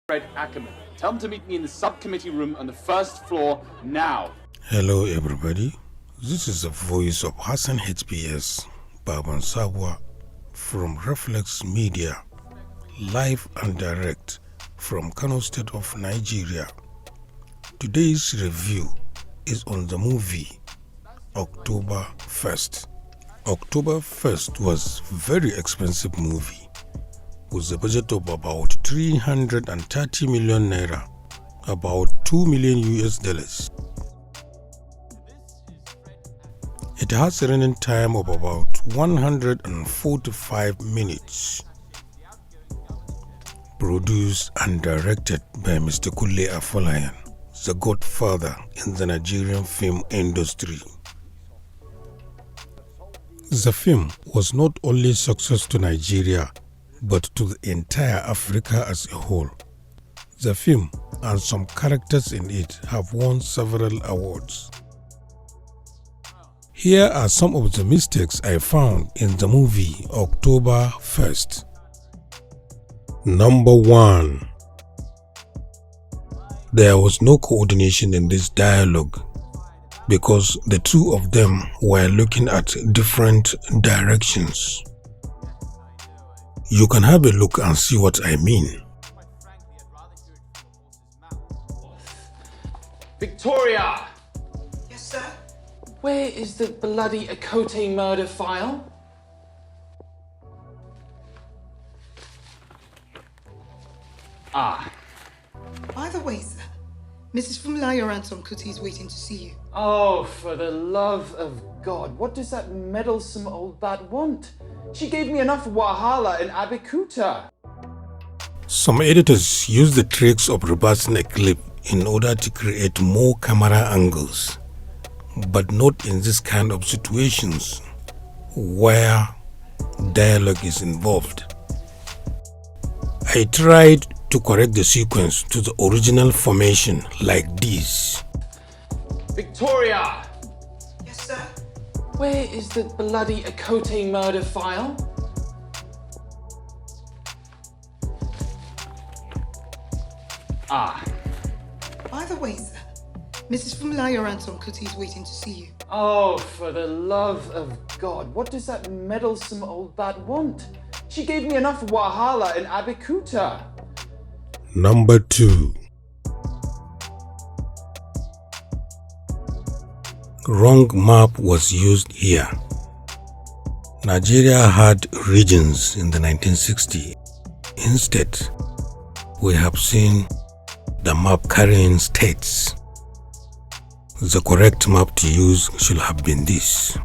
Fred Ackerman. Tell him to meet me in the subcommittee room on the first floor now. Hello everybody, this is the voice of Hassan HBS Baban Sabwa from Reflex Media, live and direct from Kano State of Nigeria. Today's review is on the movie October 1st. October 1st was a very expensive movie with a budget of about 330 million naira, about 2 million US dollars. It has a running time of about 145 minutes. Produced and directed by Mr. Kule Afolayan, the godfather in the Nigerian film industry. The film was not only a success to Nigeria, but to the entire Africa as a whole. The film and some characters in it have won several awards. Here are some of the mistakes I found in the movie October 1st. Number 1. There was no coordination in this dialogue because the two of them were looking at different directions. You can have a look and see what I mean. Victoria! Yes, sir? Where is the bloody Akote murder file? Ah. By the way, sir, Mrs. Funmilayo Ransom Kuti is waiting to see you. Oh, for the love of God, what does that meddlesome old bat want? She gave me enough wahala in Abeokuta. Some editors use the tricks of reversing a clip in order to create more camera angles, but not in this kind of situations where dialogue is involved. I tried to correct the sequence to the original formation like this. Victoria! Yes, sir? Where is the bloody Akote murder file? Ah. By the way, sir, Mrs. Funmilayo Ransom Kuti is waiting to see you. Oh, for the love of God, what does that meddlesome old bat want? She gave me enough wahala in Abeokuta. Number 2. Wrong map was used here. Nigeria had regions in the 1960s. Instead, we have seen the map carrying states. The correct map to use should have been this.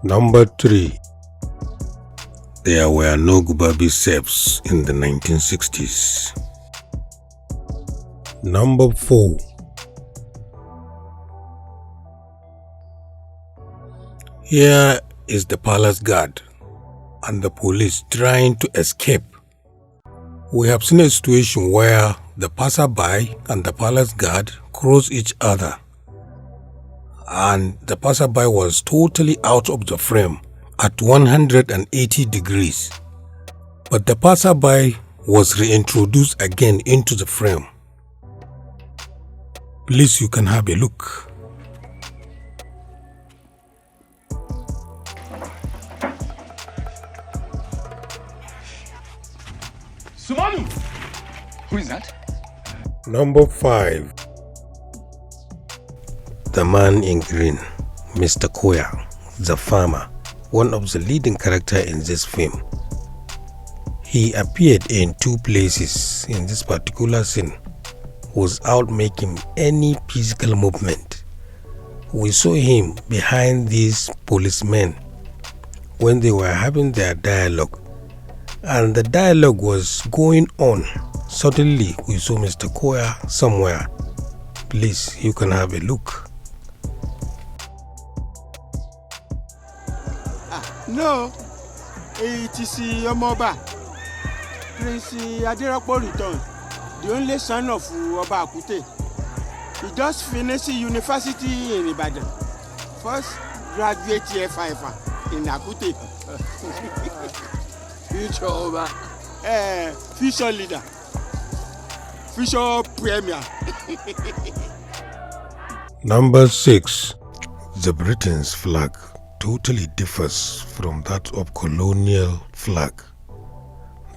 Number 3. There were no Gubabi safes in the 1960s. Number 4. Here is the palace guard and the police trying to escape. We have seen a situation where the passerby and the palace guard cross each other, and the passerby was totally out of the frame at 180 degrees, but the passerby was reintroduced again into the frame. Please, you can have a look. Sumanu! Who is that? Number 5. The man in green, Mr. Koya, the farmer, one of the leading characters in this film. He appeared in 2 places in this particular scene without making any physical movement. We saw him behind these policemen when they were having their dialogue, and the dialogue was going on. Suddenly we saw Mr. Koya somewhere. Please, you can have a look. No, it is Omoba, Prince Adirapo returned, the only son of Oba Akute. He just finished university in Ibadan. First graduate year 5 in Akute. Future over. Future leader. Future premier. Number 6. The Britain's flag totally differs from that of colonial flag.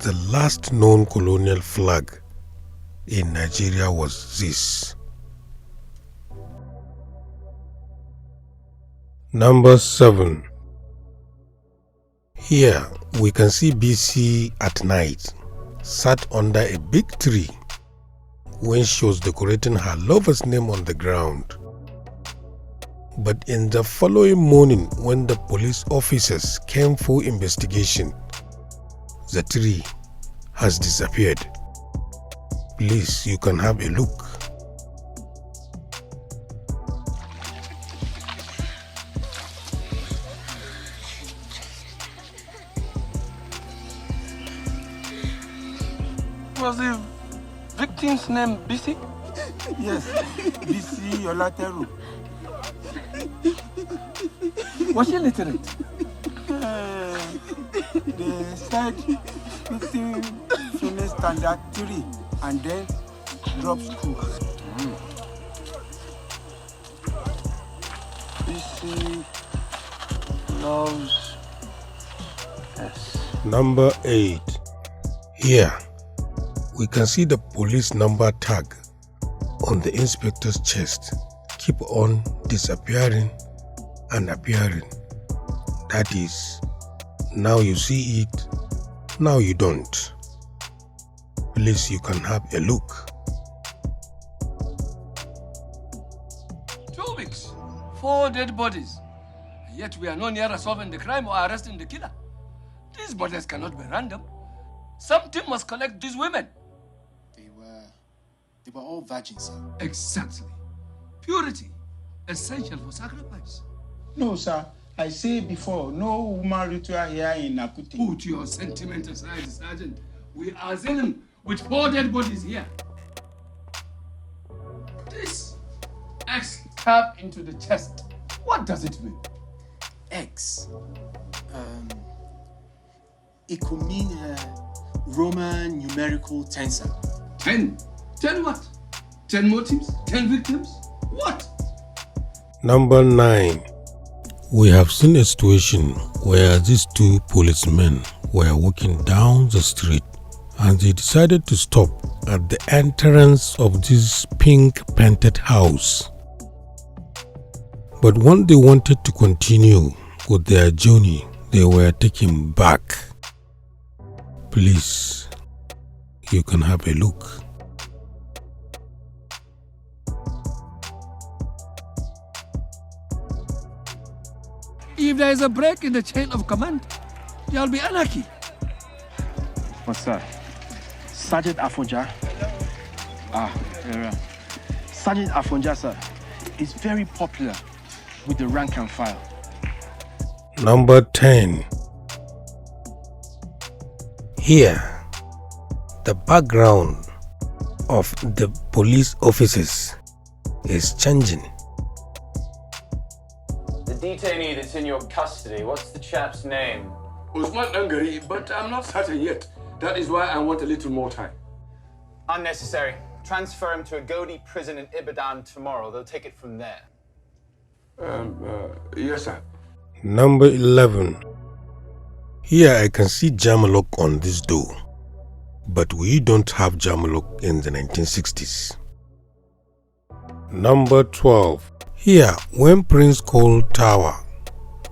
The last known colonial flag in Nigeria was this. Number 7. Here we can see BC at night, sat under a big tree when she was decorating her lover's name on the ground. But in the following morning, when the police officers came for investigation, the tree has disappeared. Please, you can have a look. Was the victim's name BC? Yes, BC Olateru. Was she literate? They said victim finished standard 3 and then dropped school. BC loves S. Number 8. Here we can see the police number tag on the inspector's chest. Keep on disappearing and appearing. That is, now you see it, now you don't. Please, you can have a look. 2 weeks, 4 dead bodies. Yet we are no nearer solving the crime or arresting the killer. These bodies cannot be random. Something must collect these women. They were all virgins, sir. Exactly. Purity, essential for sacrifice. No, sir. I said before, no woman ritual here in Akute. Put your sentiment aside, Sergeant. We are dealing with 4 dead bodies here. This X stab into the chest. What does it mean? X. It could mean Roman numerical tensor. 10. 10 what? 10 motives? 10 victims? What? Number 9. We have seen a situation where these 2 policemen were walking down the street and they decided to stop at the entrance of this pink painted house. But when they wanted to continue with their journey, they were taken back. Please, you can have a look. If there is a break in the chain of command, there will be anarchy. But sir, Sergeant Afonja, Sergeant Afonja, sir, is very popular with the rank and file. Number 10. Here, the background of the police officers is changing. The detainee that's in your custody, what's the chap's name? Usman Angari, but I'm not certain yet. That is why I want a little more time. Unnecessary. Transfer him to a Godi prison in Ibadan tomorrow. They'll take it from there. Yes, sir. Number 11. Here I can see jam lock on this door, but we don't have jam lock in the 1960s. Number 12. Here, when Prince called Tower,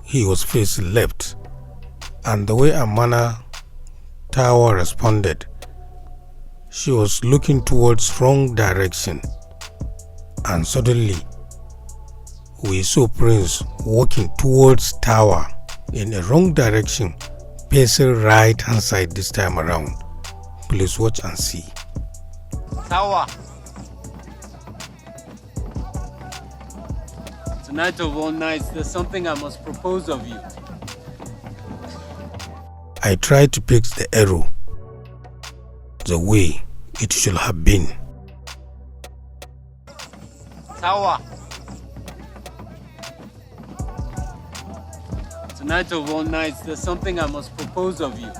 he was facing left, and the way Amana Tower responded, she was looking towards wrong direction, and suddenly we saw Prince walking towards Tower in a wrong direction, facing right hand side this time around. Please watch and see. Tower. Tonight of all nights, there's something I must propose of you. I tried to pick the arrow the way it should have been. Tower. Tonight of all nights, there's something I must propose of you.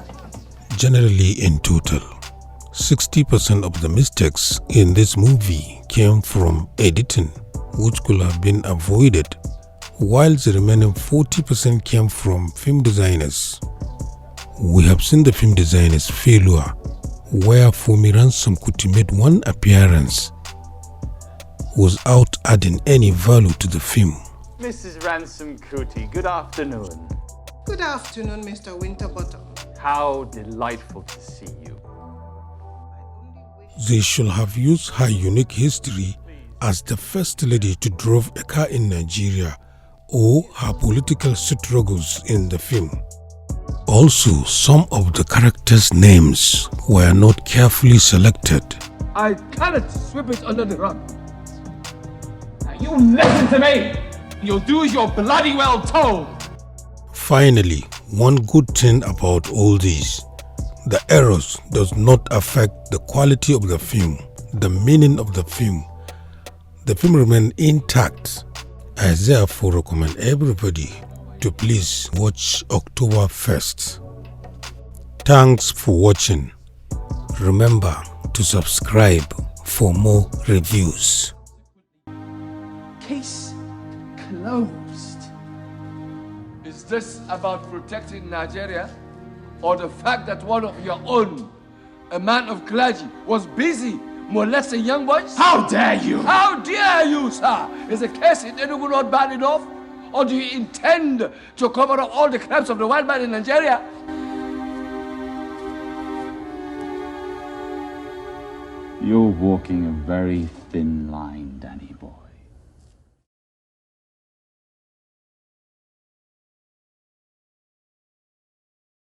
generally in total, 60% of the mistakes in this movie came from editing, which could have been avoided, while the remaining 40% came from film designers. We have seen the film designers' failure, where Fumi Ransom Kuti made one appearance without adding any value to the film. Mrs. Ransom Kuti, good afternoon. Good afternoon, Mr. Winterbottom. How delightful to see you. They should have used her unique history as the first lady to drive a car in Nigeria, or her political struggles in the film. Also, some of the characters' names were not carefully selected. I cannot sweep it under the rug. Now you listen to me! You'll do as you're bloody well told! Finally, one good thing about all this, the errors does not affect the quality of the film, the meaning of the film. The film remains intact. I therefore recommend everybody to please watch October 1st. Thanks for watching. Remember to subscribe for more reviews. Case closed. Is this about protecting Nigeria, or the fact that one of your own, a man of clergy, was busy molesting young boys? How dare you! How dare you, sir? Is the case in Enugu not bad enough? Or do you intend to cover up all the crimes of the wild man in Nigeria? You're walking a very thin line, Danny boy.